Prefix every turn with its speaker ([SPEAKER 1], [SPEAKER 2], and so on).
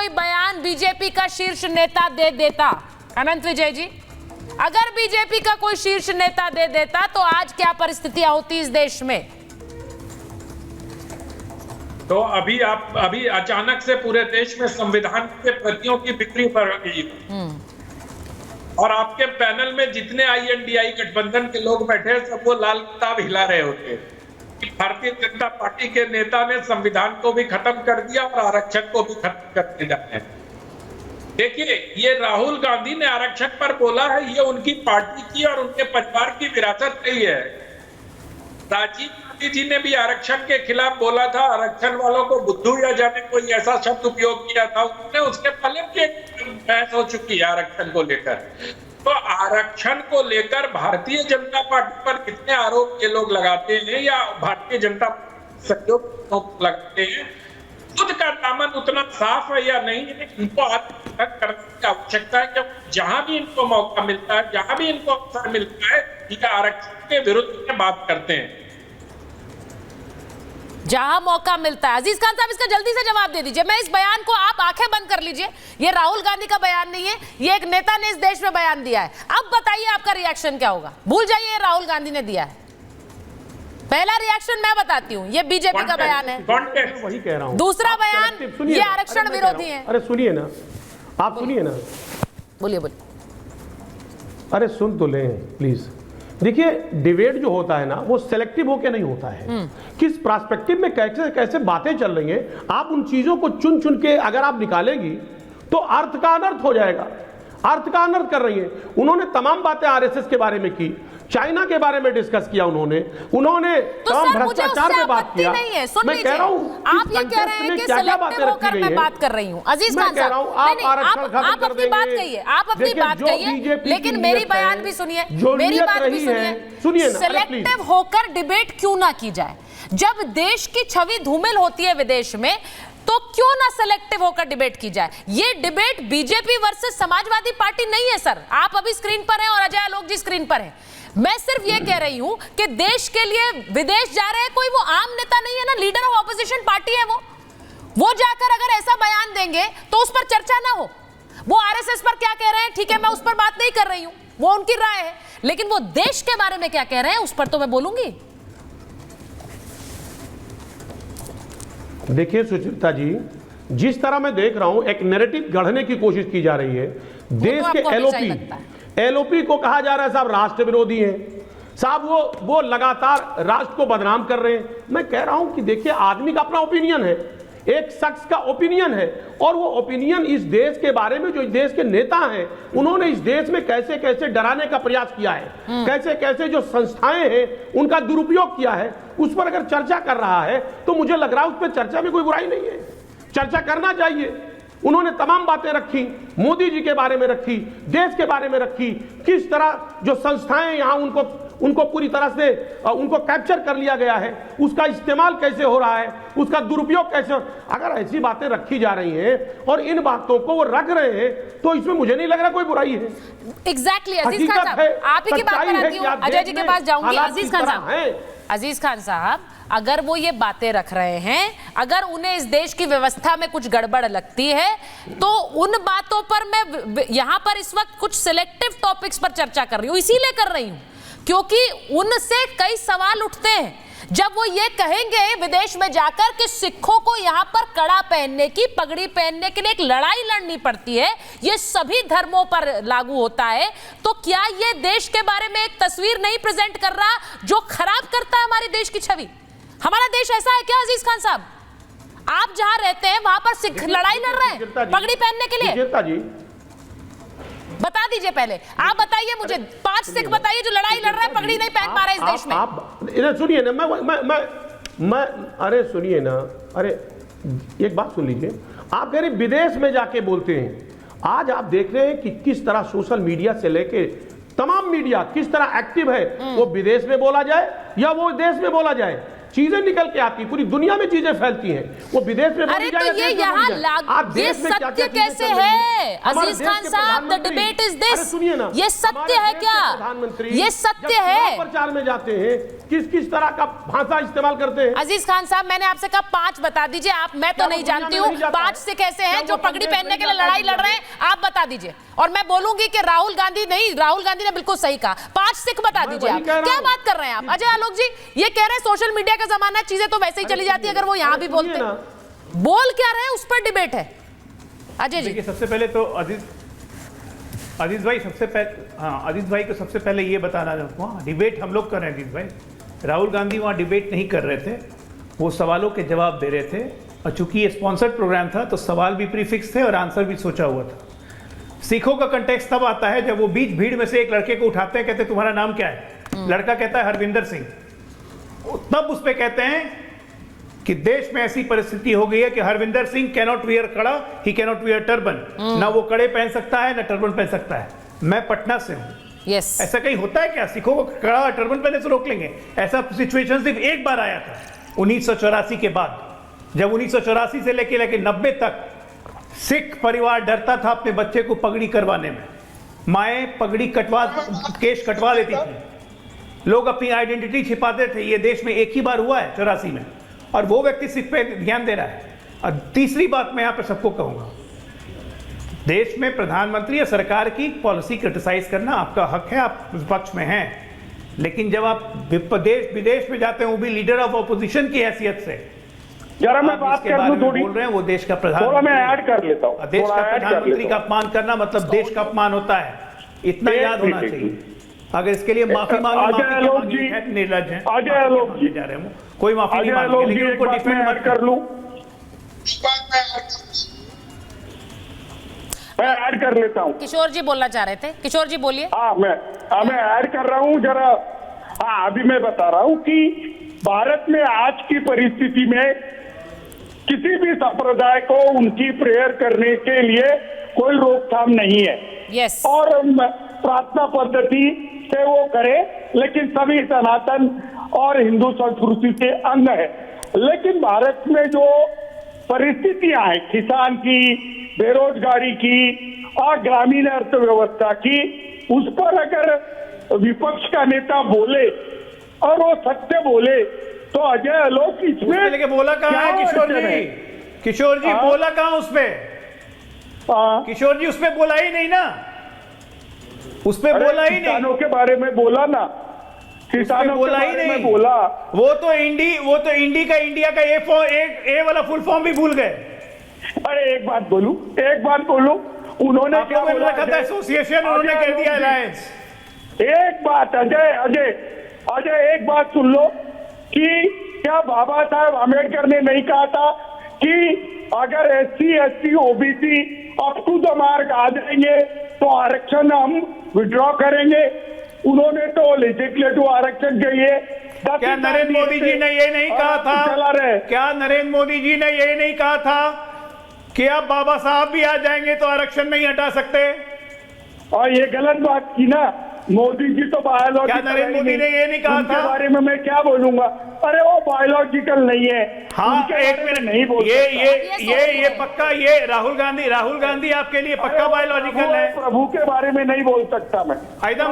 [SPEAKER 1] कोई बयान बीजेपी का शीर्ष नेता दे देता, अनंत विजय जी, अगर बीजेपी का कोई शीर्ष नेता दे देता तो आज क्या परिस्थितियां होती इस देश में?
[SPEAKER 2] तो अभी अचानक से पूरे देश में संविधान के प्रतियों की बिक्री बढ़ गई और आपके पैनल में जितने INDI गठबंधन के लोग बैठे सब वो लाल किताब हिला रहे होते कि भारतीय जनता पार्टी के नेता ने संविधान को भी खत्म कर दिया और आरक्षण को भी खत्म करने जाते हैं। देखिए, ये राहुल गांधी ने आरक्षण पर बोला है, ये उनकी पार्टी की और उनके परिवार की विरासत रही है। राजीव गांधी जी ने भी आरक्षण के खिलाफ बोला था, आरक्षण वालों को बुद्धू या जाने कोई ऐसा शब्द उपयोग किया था उसने, उसके पहले भी एक बहस हो चुकी है आरक्षण को लेकर। तो आरक्षण को लेकर भारतीय जनता पार्टी पर कितने आरोप ये लोग लगाते हैं या भारतीय जनता सहयोग लगाते हैं, खुद का दामन उतना साफ है या नहीं है, इनको आत्मसात करने की आवश्यकता है। क्योंकि जहां भी इनको मौका मिलता है, जहां भी इनको अवसर मिलता है, ये आरक्षण के विरुद्ध में बात करते हैं।
[SPEAKER 1] जहां मौका मिलता है। अजीज खान साहब, इसका जल्दी से जवाब दे दीजिए। मैं इस बयान को, आप आंखें बंद कर लीजिए, ये राहुल गांधी का बयान नहीं है, ये एक नेता ने इस देश में बयान दिया है। अब बताइए आपका रिएक्शन क्या होगा? भूल जाइए ये राहुल गांधी ने दिया है। पहला रिएक्शन मैं बताती हूँ, ये बीजेपी का बयान है।
[SPEAKER 3] वही कह रहा हूँ।
[SPEAKER 1] दूसरा बयान, ये आरक्षण विरोधी है।
[SPEAKER 3] अरे सुनिए ना, आप सुनिए ना,
[SPEAKER 1] बोलिए बोलिए।
[SPEAKER 3] अरे सुन तो लें प्लीज। देखिए, डिबेट जो होता है ना, वो सेलेक्टिव होके नहीं होता है। किस पर्सपेक्टिव में कैसे कैसे बातें चल रही हैं, आप उन चीजों को चुन चुन के अगर आप निकालेंगी तो अर्थ का अनर्थ हो जाएगा। अर्थ का अनर्थ कर रही है। उन्होंने तमाम बातें RSS के बारे में की, चाइना के बारे में डिस्कस किया, उन्होंने तमाम भ्रष्टाचार पे बात किया। मैं कह रहा हूँ,
[SPEAKER 1] आप ये कह रहे हैं कि सेलेक्टिव होकर मैं बात कर रही हूँ। अजीज खान साहब, आप अपनी बात कहिए, आप अपनी बात कहिए, लेकिन मेरी बयान भी सुनिए, मेरी बात भी सुनिए। सेलेक्टिव होकर डिबेट क्यों ना की जाए? जब देश की छवि धूमिल होती है विदेश में, तो क्यों ना सेलेक्टिव होकर डिबेट की जाए? ये debate BJP versus Samajwadi party नहीं है सर। आप अभी स्क्रीन पर हैं और अजय आलोक जी स्क्रीन पर हैं। मैं सिर्फ ये कह रही हूं कि देश के लिए विदेश जा रहे हैं, कोई वो आम नेता नहीं है ना, लीडर ऑफ ऑपोजिशन पार्टी है वो जाकर अगर ऐसा बयान देंगे तो उस पर चर्चा ना हो। वो RSS पर क्या कह रहे हैं, ठीक है, मैं उस पर बात नहीं कर रही हूं, वो उनकी राय है, लेकिन वो देश के बारे में क्या कह रहे हैं उस पर तो मैं बोलूंगी।
[SPEAKER 3] देखिए सुचित्रा जी, जिस तरह मैं देख रहा हूं, एक नैरेटिव गढ़ने की कोशिश की जा रही है। देश के LOP को कहा जा रहा है साहब राष्ट्र विरोधी हैं, साहब वो लगातार राष्ट्र को बदनाम कर रहे हैं। मैं कह रहा हूं कि देखिए, आदमी का अपना ओपिनियन है, एक शख्स का ओपिनियन है, और वो ओपिनियन इस देश के बारे में, जो इस देश के नेता हैं, उन्होंने इस देश में कैसे कैसे डराने का प्रयास किया है, कैसे कैसे जो संस्थाएं हैं उनका दुरुपयोग किया है, उस पर अगर चर्चा कर रहा है तो मुझे लग रहा है उस पर चर्चा में कोई बुराई नहीं है, चर्चा करना चाहिए। उन्होंने तमाम बातें रखी, मोदी जी के बारे में रखी, देश के बारे में रखी, किस तरह जो संस्थाएं यहाँ उनको पूरी तरह से उनको कैप्चर कर लिया गया है, उसका इस्तेमाल कैसे हो रहा है, उसका दुरुपयोग कैसे। अगर ऐसी बातें रखी जा रही हैं और इन बातों को वो रख रहे हैं तो इसमें मुझे नहीं लग रहा कोई बुराई है।
[SPEAKER 1] एग्जैक्टली अजीज खान साहब, आप ही की बात पर आती हूं, अजय जी के पास जाऊंगी। अजीज खान साहब, अजीज खान साहब, अगर वो ये बातें रख रहे हैं, अगर उन्हें इस देश की व्यवस्था में कुछ गड़बड़ लगती है, तो उन बातों पर मैं यहां पर इस वक्त कुछ सिलेक्टिव टॉपिक्स पर चर्चा कर रही हूं। इसीलिए कर रही हूं क्योंकि उनसे कई सवाल उठते हैं। जब वो ये कहेंगे विदेश में जाकर कि सिखों को यहां पर कड़ा पहनने की, पगड़ी पहनने के लिए एक लड़ाई लड़नी पड़ती है, ये सभी धर्मों पर लागू होता है, तो क्या ये देश के बारे में एक तस्वीर नहीं प्रेजेंट कर रहा जो खराब करता है हमारे देश की छवि? हमारा देश ऐसा है क्या अजीज खान साहब? आप जहां रहते हैं वहां पर सिख लड़ाई लड़ रहे हैं पगड़ी पहनने के लिए? बता दीजिए पहले, आप बताइए मुझे 5 सिख बताइए जो लड़ाई लड़ रहा है, पगड़ी नहीं पहन पा रहे इस देश में।
[SPEAKER 3] आप इधर सुनिए ना, मैं अरे सुनिए ना, अरे एक बात सुन लीजिए। आप कह रहे विदेश में जाके बोलते हैं। आज आप देख रहे हैं कि किस तरह सोशल मीडिया से लेके तमाम मीडिया किस तरह एक्टिव है, वो विदेश में बोला जाए या वो देश में बोला जाए, चीजें निकल के आती, पूरी दुनिया में चीजें फैलती हैं, वो विदेश में
[SPEAKER 1] अरे तो ये यहाँ ये सत्य कैसे है अजीज खान साहब? द डिबेट इज दिस, ये सत्य है क्या? ये सत्य है?
[SPEAKER 3] प्रचार में जाते हैं किस किस तरह का भाषा इस्तेमाल करते हैं?
[SPEAKER 1] अजीज खान साहब, मैंने आपसे कहा 5 बता दीजिए आप, मैं तो नहीं जानती हूँ 5 से कैसे हैं जो पगड़ी पहनने के लिए लड़ाई लड़ रहे हैं, आप बता दीजिए। और मैं बोलूंगी कि राहुल गांधी नहीं, राहुल गांधी ने बिल्कुल सही कहा, 5 सिख बता दीजिए आप। क्या बात कर रहे हैं आप? अजय आलोक जी ये कह रहे हैं सोशल मीडिया का जमाना, चीजें तो वैसे ही चली जाती है, अगर वो यहाँ भी बोलते बोल क्या रहे हैं उस पर डिबेट है। अजय जी
[SPEAKER 4] सबसे पहले तो अजीज भाई सबसे पहले, हाँ अजीज भाई को सबसे पहले ये बताना चाहूँगा, डिबेट हम लोग कर रहे हैं अजीज भाई, राहुल गांधी वहाँ डिबेट नहीं कर रहे थे, वो सवालों के जवाब दे रहे थे। और चूंकि ये स्पॉन्सर्ड प्रोग्राम था तो सवाल भी प्रीफिक्स थे और आंसर भी सोचा हुआ था। सिखों का कंटेक्स्ट तब आता है जब वो बीच भीड़ में से एक लड़के को उठाते हैं, कहते हैं तुम्हारा नाम क्या है? लड़का कहता है हरविंदर सिंह। तब उस पे कहते हैं कि देश में ऐसी परिस्थिति हो गई है कि हरविंदर सिंह कैनॉट वियर कड़ा, ही कैनॉट वियर टर्बन, ना वो कड़े पहन सकता है ना टर्बन पहन सकता है। मैं पटना से हूं।
[SPEAKER 1] Yes.
[SPEAKER 4] ऐसा कहीं होता है क्या? सिखों को कड़ा टर्बन पहनने से रोक लेंगे? ऐसा सिचुएशन सिर्फ एक बार आया था 1984 के बाद, जब 1984 से लेके 90 तक सिख परिवार डरता था अपने बच्चे को पगड़ी करवाने में। माएँ पगड़ी केश कटवा लेती थी, लोग अपनी आइडेंटिटी छिपाते थे। ये देश में एक ही बार हुआ है 84 में, और वो व्यक्ति सिख पे ध्यान दे रहा है। और तीसरी बात मैं यहाँ पे सबको कहूँगा, देश में प्रधानमंत्री या सरकार की पॉलिसी क्रिटिसाइज करना आपका हक है, आप उस पक्ष में हैं, लेकिन जब आप देश विदेश में जाते हैं, वो भी लीडर ऑफ ऑपोजिशन की हैसियत से,
[SPEAKER 5] जरा मैं बात कर लूं थोड़ी,
[SPEAKER 4] बोल रहे हैं वो देश का
[SPEAKER 5] थोड़ा मैं ऐड कर लेता हूं।
[SPEAKER 4] देश का प्रधानमंत्री का अपमान करना मतलब देश का अपमान होता है, इतना याद होना चाहिए। अगर इसके लिए माफी मांगे निर्लज है,
[SPEAKER 5] अजय आलोक जी
[SPEAKER 4] जा रहे हैं, कोई माफी नहीं मांगेंगे, लेकिन उनको डिफेंड मत
[SPEAKER 5] कर लूं, मैं ऐड कर लेता हूं।
[SPEAKER 1] किशोर जी बोलना चाह रहे थे, किशोर जी बोलिए।
[SPEAKER 5] हाँ मैं ऐड कर रहा हूं जरा। हाँ अभी मैं बता रहा हूं कि भारत में आज की परिस्थिति में किसी भी संप्रदाय को उनकी प्रेयर करने के लिए कोई रोकथाम नहीं है।
[SPEAKER 1] यस।
[SPEAKER 5] और प्रार्थना पद्धति से वो करे, लेकिन सभी सनातन और हिंदू संस्कृति के अंग है। लेकिन भारत में जो परिस्थितियां हैं, किसान की, बेरोजगारी की और ग्रामीण अर्थव्यवस्था की, उस पर अगर विपक्ष का नेता बोले और वो सत्य बोले तो अजय आलोक इसमें
[SPEAKER 4] लेके बोला कहाँ है किशोर जी? किशोर जी बोला कहाँ उसपे? किशोर जी उसपे बोला ही नहीं ना, उसपे बोला ही नहीं।
[SPEAKER 5] किसानों के बारे में बोला ना, किसानों
[SPEAKER 4] बोला
[SPEAKER 5] के
[SPEAKER 4] ही
[SPEAKER 5] बारे
[SPEAKER 4] नहीं
[SPEAKER 5] में बोला।
[SPEAKER 4] वो तो इंडिया का ए वाला फुल फॉर्म भी भूल गए।
[SPEAKER 5] अरे एक बात बोलूं, उन्होंने क्या बोला था?
[SPEAKER 4] एसोसिएशन, उन्होंने कह दिया अलायंस।
[SPEAKER 5] एक बात अजय एक बात सुन लो कि क्या बाबा साहब आम्बेडकर ने नहीं कहा था कि अगर SC ST OBC up to the mark आ जाएंगे तो आरक्षण हम विड्रॉ करेंगे? उन्होंने तो लेजिस्लेटिव आरक्षण के लिए
[SPEAKER 4] क्या नरेंद्र मोदी जी ने ये नहीं कहा था?
[SPEAKER 5] चला रहे
[SPEAKER 4] क्या नरेंद्र मोदी जी ने ये नहीं कहा था कि अब बाबा साहब भी आ जाएंगे तो आरक्षण नहीं हटा सकते?
[SPEAKER 5] और ये गलत बात की ना, मोदी जी तो बायोलॉजिकल,
[SPEAKER 4] क्या नरेंद्र मोदी ने ये नहीं कहा था?
[SPEAKER 5] बारे में मैं क्या बोलूंगा? अरे वो बायोलॉजिकल नहीं है।
[SPEAKER 4] हाँ एक मिनट
[SPEAKER 5] नहीं बोल
[SPEAKER 4] ये पक्का, ये राहुल गांधी आपके लिए पक्का बायोलॉजिकल है?
[SPEAKER 5] प्रभु के बारे में नहीं बोल सकता मैं।